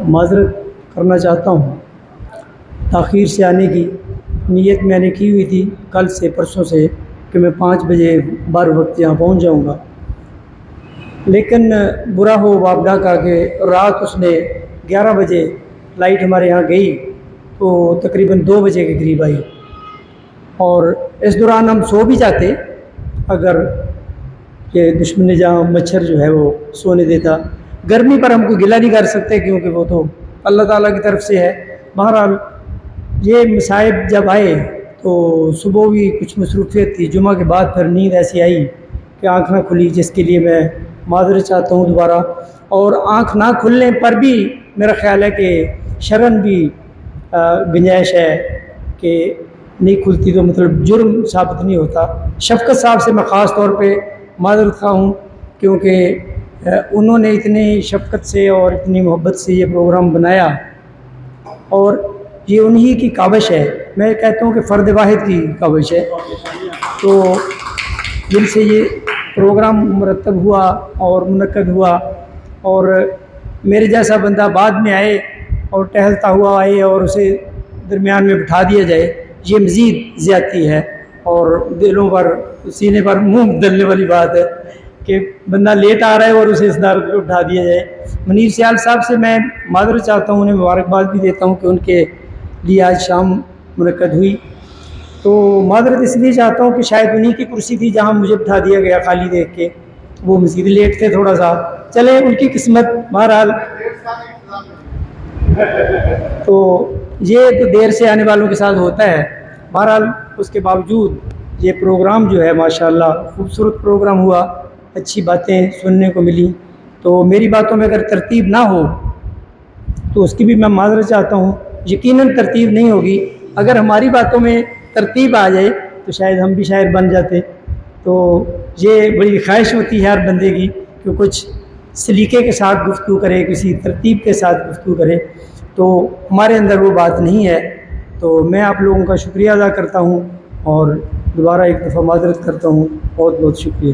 معذرت کرنا چاہتا ہوں تاخیر سے آنے کی نیت میں نے کی ہوئی تھی کل سے پرسوں سے کہ میں 5 بجے بر وقت یہاں پہنچ جاؤں گا، لیکن برا ہو بابڈا کا کہ رات اس نے 11 بجے فلائٹ ہمارے یہاں گئی تو تقریباً 2 بجے کے قریب آئی، اور اس دوران ہم سو بھی جاتے اگر کہ دشمن جہاں مچھر جو ہے وہ سونے دیتا۔ گرمی پر ہم کو گلہ نہیں کر سکتے کیونکہ وہ تو اللہ تعالیٰ کی طرف سے ہے۔ بہرحال یہ مصائب جب آئے تو صبح بھی کچھ مصروفیت تھی، جمعہ کے بعد پھر نیند ایسی آئی کہ آنکھ نہ کھلی، جس کے لیے میں معذرت چاہتا ہوں دوبارہ۔ اور آنکھ نہ کھلنے پر بھی میرا خیال ہے کہ شرن بھی گنجائش ہے کہ نہیں کھلتی تو مطلب جرم ثابت نہیں ہوتا۔ شفقت صاحب سے میں خاص طور پہ معذرت خواہ ہوں کیونکہ انہوں نے اتنی شفقت سے اور اتنی محبت سے یہ پروگرام بنایا، اور یہ انہی کی کاوش ہے، میں کہتا ہوں کہ فرد واحد کی کاوش ہے، تو جن سے یہ پروگرام مرتب ہوا اور منعقد ہوا، اور میرے جیسا بندہ بعد میں آئے اور ٹہلتا ہوا آئے اور اسے درمیان میں بٹھا دیا جائے، یہ مزید زیادتی ہے اور دلوں پر سینے پر منہ دلنے والی بات ہے کہ بندہ لیٹ آ رہا ہے اور اسے اس دار پہ اٹھا دیا جائے۔ منیر سیال صاحب سے میں معذرت چاہتا ہوں، انہیں مبارکباد بھی دیتا ہوں کہ ان کے لیے آج شام منعقد ہوئی، تو معذرت اس لیے چاہتا ہوں کہ شاید انہی کی کرسی تھی جہاں مجھے بٹھا دیا گیا خالی دیکھ کے، وہ مزید لیٹ تھے تھوڑا سا، چلے ان کی قسمت، بہرحال تو یہ تو دیر سے آنے والوں کے ساتھ ہوتا ہے۔ بہرحال اس کے باوجود یہ پروگرام جو ہے ماشاءاللہ خوبصورت پروگرام ہوا، اچھی باتیں سننے کو ملی، تو میری باتوں میں اگر ترتیب نہ ہو تو اس کی بھی میں معذرت چاہتا ہوں۔ یقیناً ترتیب نہیں ہوگی، اگر ہماری باتوں میں ترتیب آ جائے تو شاید ہم بھی شاعر بن جاتے، تو یہ بڑی خواہش ہوتی ہے ہر بندے کی کہ کچھ سلیقے کے ساتھ گفتگو کرے، کسی ترتیب کے ساتھ گفتگو کرے، تو ہمارے اندر وہ بات نہیں ہے۔ تو میں آپ لوگوں کا شکریہ ادا کرتا ہوں اور دوبارہ ایک دفعہ معذرت کرتا ہوں، بہت بہت شکریہ۔